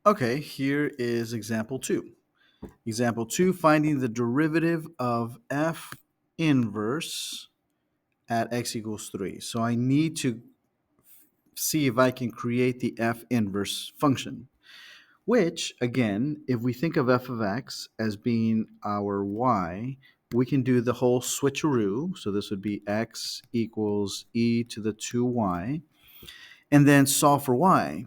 Okay, here is example 2. Example 2, finding the derivative of f inverse at x equals 3. So I need to see if I can create the f inverse function, which, again, if we think of f of x as being our y, we can do the whole switcheroo. So this would be x equals e to the 2y, and then solve for y.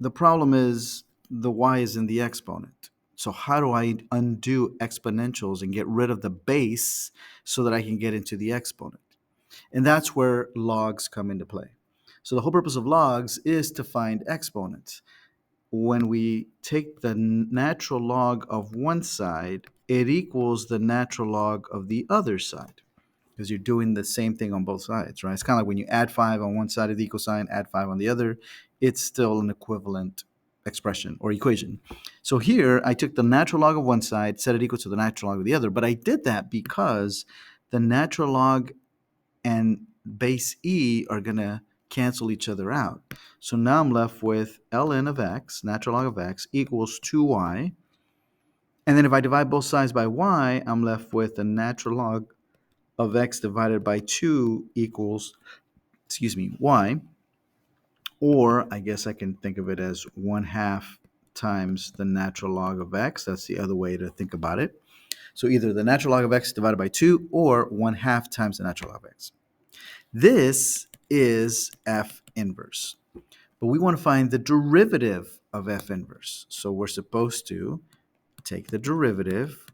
The problem is the y is in the exponent. So how do I undo exponentials and get rid of the base so that I can get into the exponent? And that's where logs come into play. So the whole purpose of logs is to find exponents. When we take the natural log of one side, it equals the natural log of the other side because you're doing the same thing on both sides, right? It's kind of like when you add 5 on one side of the equal sign, add 5 on the other, it's still an equivalent expression or equation. So here I took the natural log of one side, set it equal to the natural log of the other, but I did that because the natural log and base e are going to cancel each other out. So now I'm left with ln of x, natural log of x, equals 2y. And then if I divide both sides by y, I'm left with the natural log of x divided by 2 equals, y. Or I guess I can think of it as 1/2 times the natural log of x. That's the other way to think about it. So either the natural log of x divided by 2 or 1/2 times the natural log of x. This is f inverse. But we want to find the derivative of f inverse. So we're supposed to take the derivative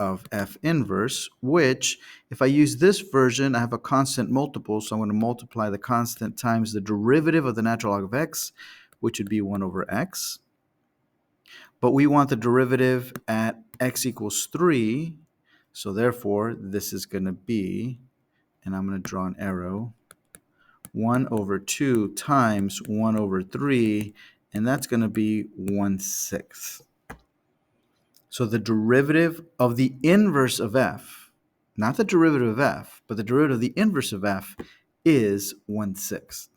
of f inverse, which, if I use this version, I have a constant multiple, so I'm going to multiply the constant times the derivative of the natural log of x, which would be 1 over x. But we want the derivative at x equals 3, so therefore this is going to be, and I'm going to draw an arrow, 1 over 2 times 1 over 3, and that's going to be 1/6. So the derivative of the inverse of f, not the derivative of f, but the derivative of the inverse of f is 1/6.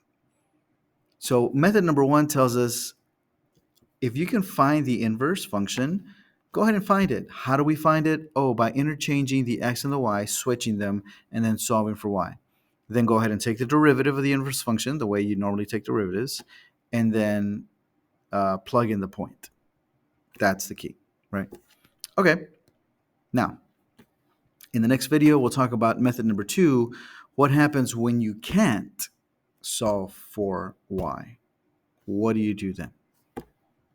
So method number 1 tells us if you can find the inverse function, go ahead and find it. How do we find it? Oh, by interchanging the x and the y, switching them, and then solving for y. Then go ahead and take the derivative of the inverse function, the way you normally take derivatives, and then plug in the point. That's the key, right? Okay. Now, in the next video, we'll talk about method number 2, what happens when you can't solve for y. What do you do then?